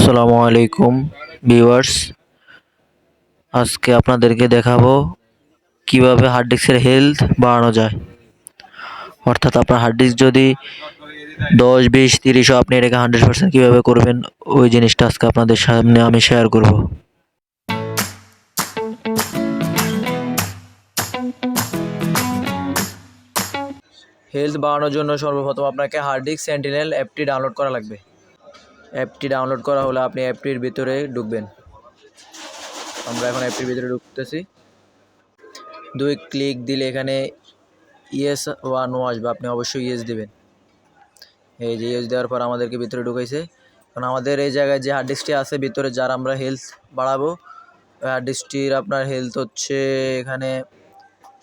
আসসালামু আলাইকুম ভিউয়ার্স। আজকে আপনাদেরকে দেখাবো কিভাবে হার্ড ডিস্কের হেলথ বাড়ানো যায়। অর্থাৎ আপনার হার্ড ডিস্ক যদি 10, 20, 30 আপনি এটাকে 100% কীভাবে করবেন, ওই জিনিসটা আজকে আপনাদের সামনে আমি শেয়ার করব। হেলথ বাড়ানোর জন্য সর্বপ্রথম আপনাকে হার্ড ডিস্ক সেন্টিনেল অ্যাপটি ডাউনলোড করা লাগবে। অ্যাপটি ডাউনলোড করা হলে আপনি অ্যাপটির ভিতরে ঢুকবেন। আমরা এখন অ্যাপটির ভিতরে ঢুকতেছি। 2 ক্লিক দিলে এখানে ইয়েস বা নো আসবে, আপনি অবশ্যই ইয়েস দেবেন। এই যে ইয়েস দেওয়ার পর আমাদেরকে ভিতরে ঢুকাইছে। কারণ আমাদের এই জায়গায় যে হার্ড ডিস্কটি আছে ভিতরে, যার আমরা হেলথ বাড়াবো, ওই হার্ড ডিস্কটির আপনার হেলথ হচ্ছে এখানে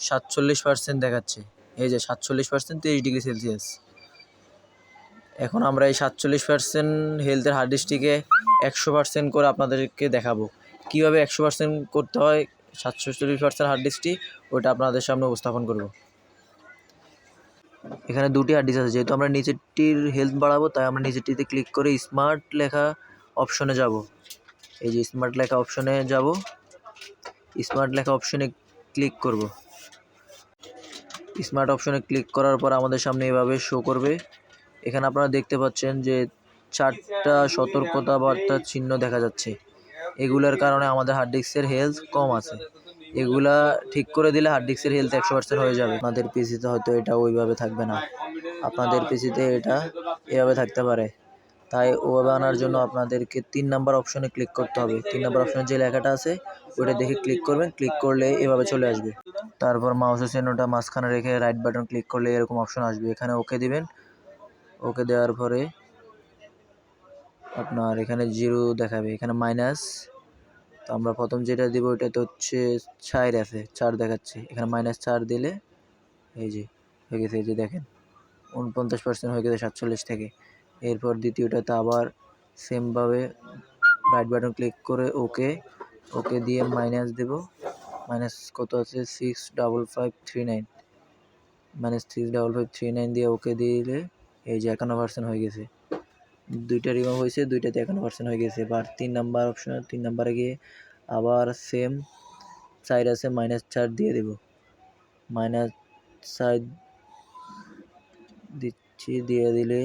47% দেখাচ্ছে। এই যে 47% 23°C। এখন আমরা এই 47% হেলথের হার্ড ডিস্কটিকে 100% করে আপনাদেরকে দেখাবো। কীভাবে 100% করতে হয় 47% হার্ড ডিস্কটি, ওটা আপনাদের সামনে উপস্থাপন করব। এখানে 2টি হার্ড ডিস্ক আছে, যেহেতু আমরা নিচেরটির হেলথ বাড়াবো তাই আমরা নিচেরটিতে ক্লিক করে স্মার্ট লেখা অপশনে যাব। এই যে স্মার্ট লেখা অপশনে যাব, স্মার্ট লেখা অপশনে ক্লিক করব। স্মার্ট অপশনে ক্লিক করার পর আমাদের সামনে এভাবে শো করবে। এখানে আপনারা দেখতে পাচ্ছেন যে 4টা সতর্কতা বার্তার চিহ্ন দেখা যাচ্ছে। এগুলোর কারণে আমাদের হার্ড ডিস্কের হেলথ কম আছে। এগুলা ঠিক করে দিলে হার্ড ডিস্কের হেলথ 100% হয়ে যাবে। আপনাদের পিসিতে হয়তো এটা ওইভাবে থাকবে না, আপনাদের পিসিতে এটা এভাবে থাকতে পারে। তাই ওভাবে আনার জন্য আপনাদেরকে 3 নাম্বার অপশনে ক্লিক করতে হবে। 3 নাম্বার অপশনে যে লেখাটা আছে ওইটা দেখে ক্লিক করবেন। ক্লিক করলে এভাবে চলে আসবে। তারপর মাউসের চিহ্নটা মাঝখানে রেখে রাইট বাটন ক্লিক করলে এরকম অপশন আসবে। এখানে ওকে দিবেন। ওকে দেওয়ার পরে আপনার এখানে 0 দেখাবে, এখানে মাইনাস। তো আমরা প্রথম যেটা দিব ওইটাতে হচ্ছে 4 আছে, 4 দেখাচ্ছে। এখানে -4 দিলে এই যে হয়ে গেছে। এই যে দেখেন 49% হয়ে গেছে 47 থেকে। এরপর দ্বিতীয়টাতে আবার সেমভাবে রাইট বাটন ক্লিক করে ওকে, ওকে দিয়ে মাইনাস দেব। মাইনাস কত আছে 65539, -65539 দিয়ে ওকে দিলে এই যে 51% হয়ে গেছে। 2টা রিমুভ হয়েছে, 2টাতে 51% হয়ে গেছে। এবার 3 নাম্বার অপশন, 3 নাম্বারে গিয়ে আবার সেম 4 আছে, -4 দিয়ে দেব। -4 দিচ্ছি, দিয়ে দিলে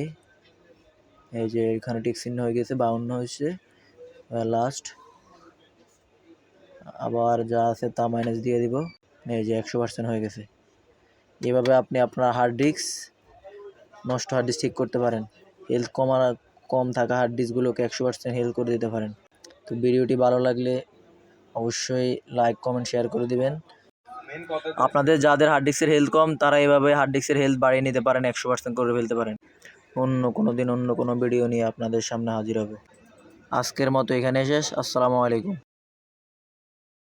এই যে এখানে টিক চিহ্ন হয়ে গেছে, 52 হয়েছে। লাস্ট আবার যা আছে তা মাইনাস দিয়ে দিব। এই যে 100% হয়ে গেছে। এভাবে আপনি আপনার হার্ড ডিস্ক, নষ্ট হার্ড ডিস্ক ঠিক করতে পারেন। হেলথ কম থাকা হার্ড ডিস্কগুলোকে 100% হেলথ করে দিতে পারেন। তো ভিডিওটি ভালো লাগলে অবশ্যই লাইক, কমেন্ট, শেয়ার করে দিবেন। আপনাদের যাদের হার্ড ডিস্কের হেলথ কম তারা এভাবে হার্ড ডিস্কের হেলথ বাড়িয়ে নিতে পারেন, 100% করে ফেলতে পারেন। অন্য কোনো দিন অন্য কোনো ভিডিও নিয়ে আপনাদের সামনে হাজির হবে। আজকের মতো এখানে শেষ। আসসালামু আলাইকুম।